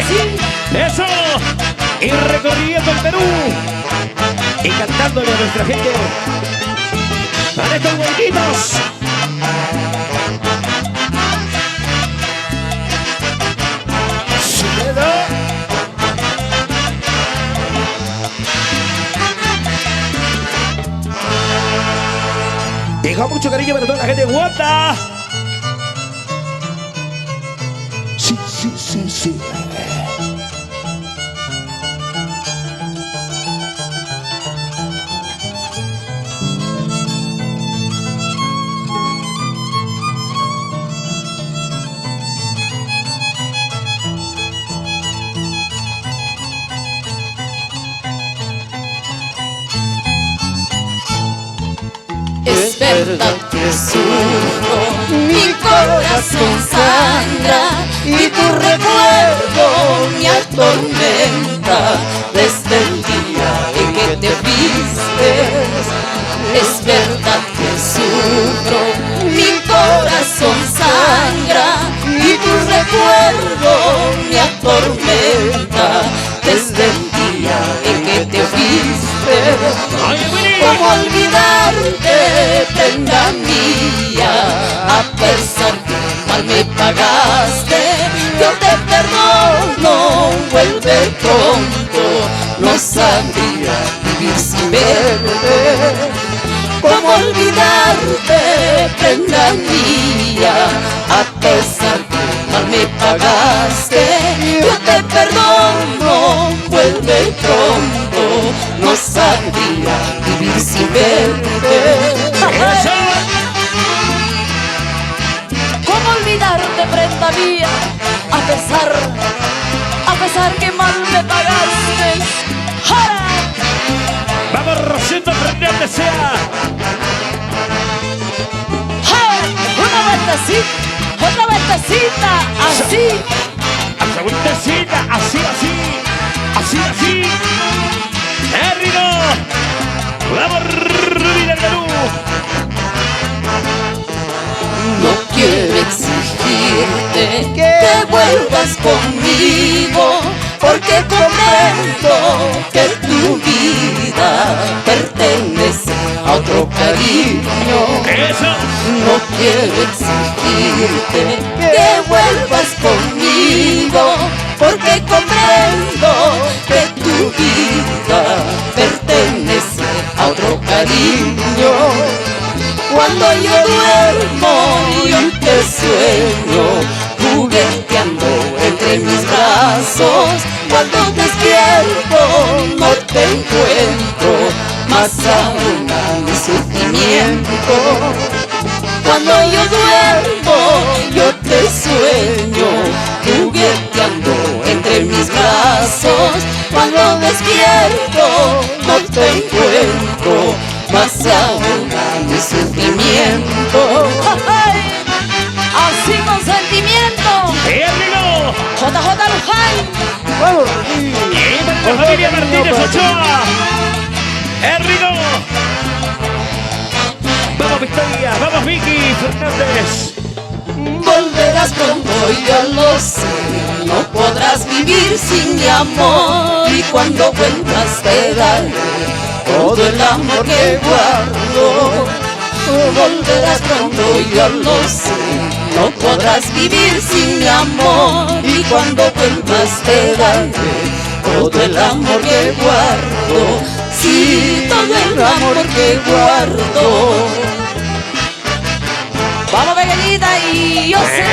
así. ¡Eso! Y recorriendo el Perú y cantándole a nuestra gente a estos huequitos. Y con mucho cariño para toda la gente de Guata. Sí, sí, sí, sí. Es verdad que sufro, mi corazón sangra y tu recuerdo me atormenta desde el día en que te fuiste. Es verdad que sufro, mi corazón sangra y tu recuerdo me atormenta desde el día en que te fuiste. ¿Cómo olvidarte, prenda mía? A pesar que mal me pagaste, yo te perdono, vuelve pronto. No sabría vivir sin verte. ¿Cómo olvidarte, prenda mía? A pesar que mal me pagaste, yo te perdono, vuelve pronto. No sabría vivir sin verte. ¿Cómo olvidarte, prenda mía? A pesar que mal me pagaste. ¡Jara! Vamos, Rosendo Fernández sea. Otra vueltecita, así. Otra vueltecita, así, así. Así, así. ¡Rico! ¡Vamos, Rubí del Perú! No quiero exigirte que vuelvas conmigo, porque comprendo que tu vida pertenece a otro cariño. ¡Eso! No quiero exigirte que vuelvas conmigo, porque comprendo que tu vida pertenece a otro cariño. Cuando yo duermo y te sueño, jugueteando entre mis brazos, cuando despierto no te encuentro, más aún a mi sufrimiento. Cuando yo duermo, yo te sueño, jugueteando entre mis brazos, cuando despierto no te encuentro, más aún a mi sufrimiento. Así con sentimiento. ¡Rico! JJ Luján. Y para la familia Martínez Ochoa. ¡Rico! Vamos, Victoria, vamos, Vicky Fernández. Volverás pronto, yo lo sé. No podrás vivir sin mi amor, y cuando vuelvas te daré todo el amor que guardo. Volverás pronto, yo lo sé. No podrás vivir sin mi amor, y cuando vuelvas te daré todo el amor que guardo. Sí, todo el amor que guardo. Vamos, pequeñita, y yo sé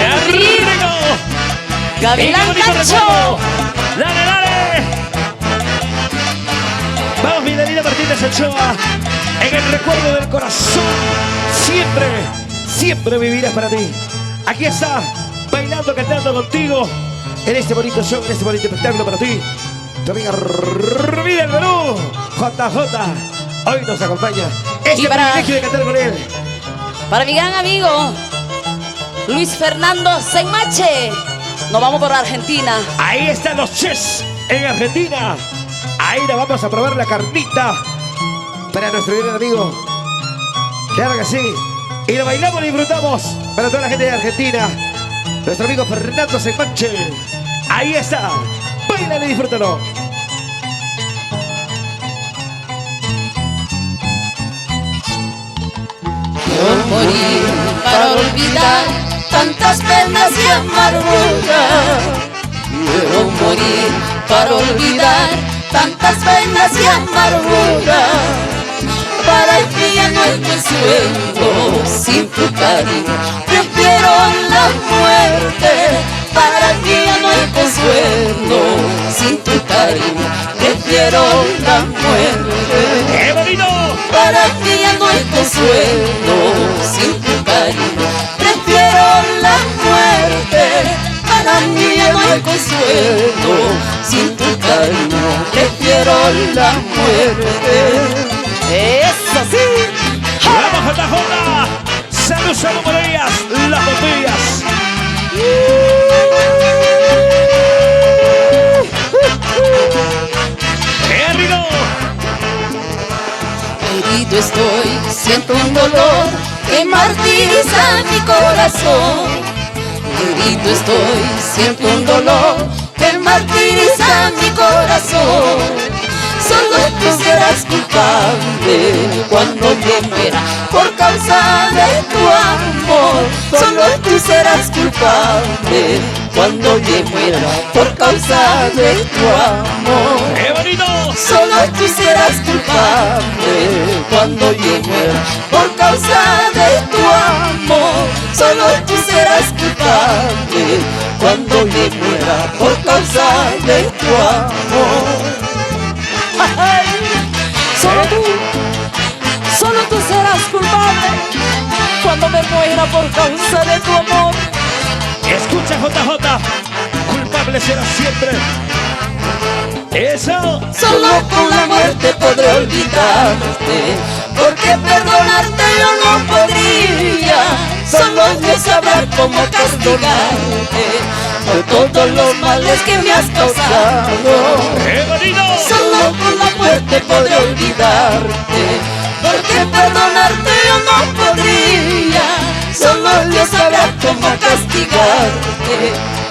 Gavilán Cacho. ¡Dale, dale! Vamos, Milenita Martínez Ochoa. En el recuerdo del corazón, siempre, siempre vivirás para ti. Aquí está, bailando, cantando contigo en este bonito show, en este bonito espectáculo para ti. Tu amiga Rubí del Perú, JJ, hoy nos acompaña. Este privilegio de cantar con él. Para mi gran amigo Luis Fernando Senmache, nos vamos por Argentina. Ahí están los chefs en Argentina. Ahí la vamos a probar la carnita para nuestro gran amigo. Claro que sí. Y lo bailamos y disfrutamos para toda la gente de Argentina. Nuestro amigo Fernando Senmache. Ahí está. Báilale y disfrútalo. Quiero morir para olvidar tantas penas y amarguras. Quiero morir para olvidar tantas penas y amarguras. Para ti ya no hay consuelo sin tu cariño. Prefiero la muerte. Para ti ya no hay consuelo sin tu cariño. Prefiero la muerte. ¡Qué bonito! Para ti ya no hay consuelo sin tu cariño. Prefiero la muerte. Para mí ya no hay consuelo sin tu cariño. Prefiero la muerte. ¡Eso sí! ¡Vamos, JJ! ¡Salud, salud por ellas! ¡Las botellas! ¡Qué rico! Herido estoy, siento un dolor que martiriza mi corazón. Herido estoy, siento un dolor que martiriza mi corazón. Solo tú serás culpable cuando yo muera por causa de tu amor. Solo tú serás culpable cuando yo muera por causa de tu amor. ¡Qué bonito! Solo tú serás culpable cuando yo muera por causa de tu amor. Solo tú serás culpable cuando yo muera por causa de tu amor. Solo tú serás culpable cuando me muera por causa de tu amor. Escucha, JJ. Culpable será siempre. Eso. Solo con la muerte podré olvidarte, porque perdonarte yo no podría. Solo Dios sabrá cómo castigarte por todos los males que me has causado. ¡Qué bonito! Solo con la muerte podré olvidarte, porque perdonarte yo no podría. Solo Dios sabrá cómo castigarte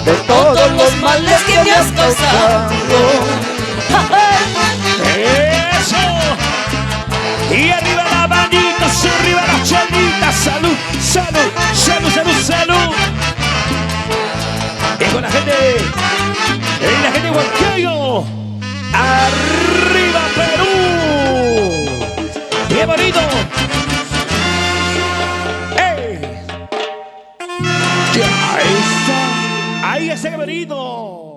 por todos los males que me has causado. ¡Eso! Y arriba la manita, arriba las chelitas. ¡Salud, salud, salud, salud, salud! Y con la gente de Huancayo. ¡Arriba Perú! ¡Qué bonito! ¡Ey! ¡Ya está! ¡Ahí está, qué bonito!